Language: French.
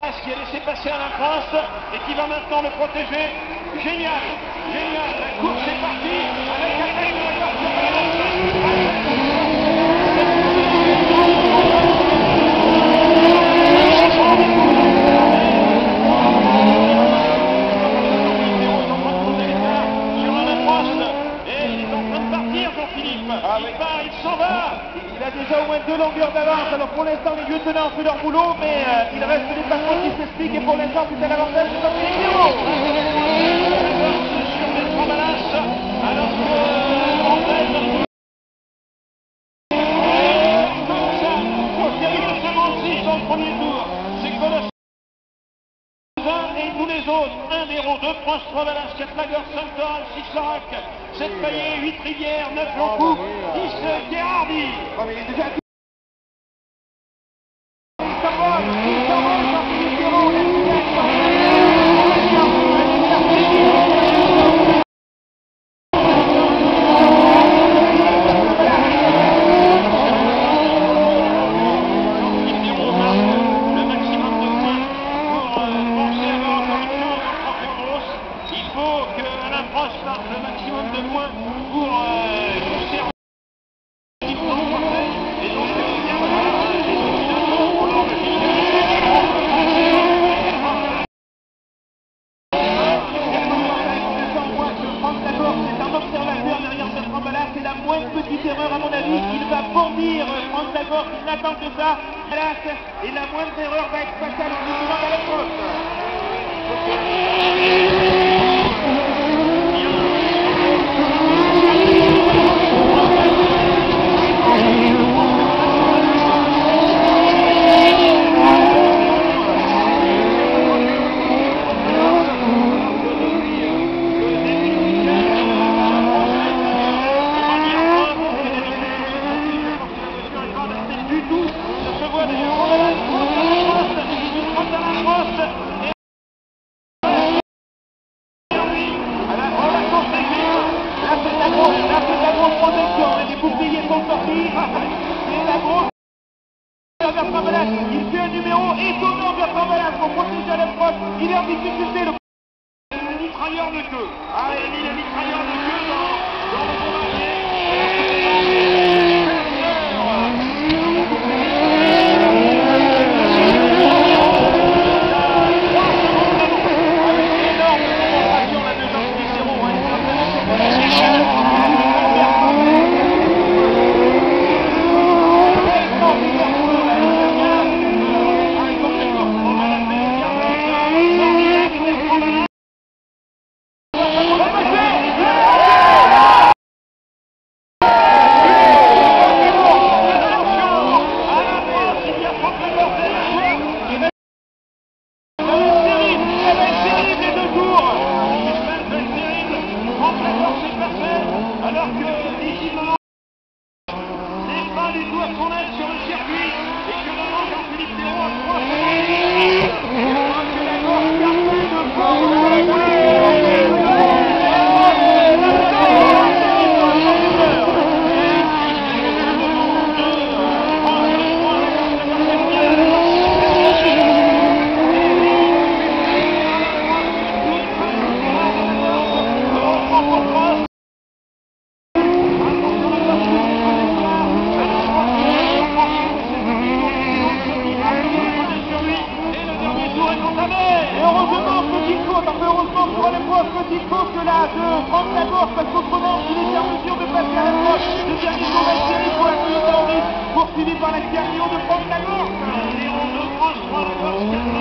Qui a laissé passer Alain Prost et qui va maintenant le protéger. Génial, génial, la course est partie avec attaque de la course sur Alain Prost et il est en train de partir Jean-Philippe. Il s'en va. Il a déjà au moins 2 longueurs d'avance. Alors pour l'instant les lieutenants font leur boulot, mais il reste des passements qui s'expliquent et pour l'instant c'est un avantage de Jean-Philippe Pierrot. Sur les 3 balances, alors que André dans le premier tour, c'est colossal. Et tous les autres, 1-0, 2 France, 3 balances, 4 Lager, 5 Toral, 6 Sarac, 7 Payet, 8 Rivière, 9 Jean-Coup, 10 Gérardi. Mais il est déjà... Il s'envole, Jean-Philippe Pierrot, le maximum de points pour conserver et donc bien c'est un observateur derrière cette rambalade, c'est la moindre petite erreur à mon avis, il va bondir Franck Lagorce, il n'attend que ça, et la moindre erreur va être fatale au bout de la course. Il fait un numéro étonnant vers Rambalaz pour protéger Alain Prost. Il est en difficulté. Le mitrailleur de queue. Ah, il a mis le mitrailleur de queue dans le bombardier. Avec énorme démonstration la de Jean-Philippe Pierrot. Alors que visiblement les pas du tout à son aile sur le circuit et que maintenant Jean-Philippe Pierrot a 3 secondes. Je crois que la Gorse garde de force. Heureusement pour Alain Prost, petite faute que là de Franck Lagorce, parce qu'autrement il était en mesure de passer à Alain Prost. Le dernier tour de la série pour la Suisse en risque, poursuivi par la Carillon de Franck Lagorce. 0-2 France, 3 Lagorce,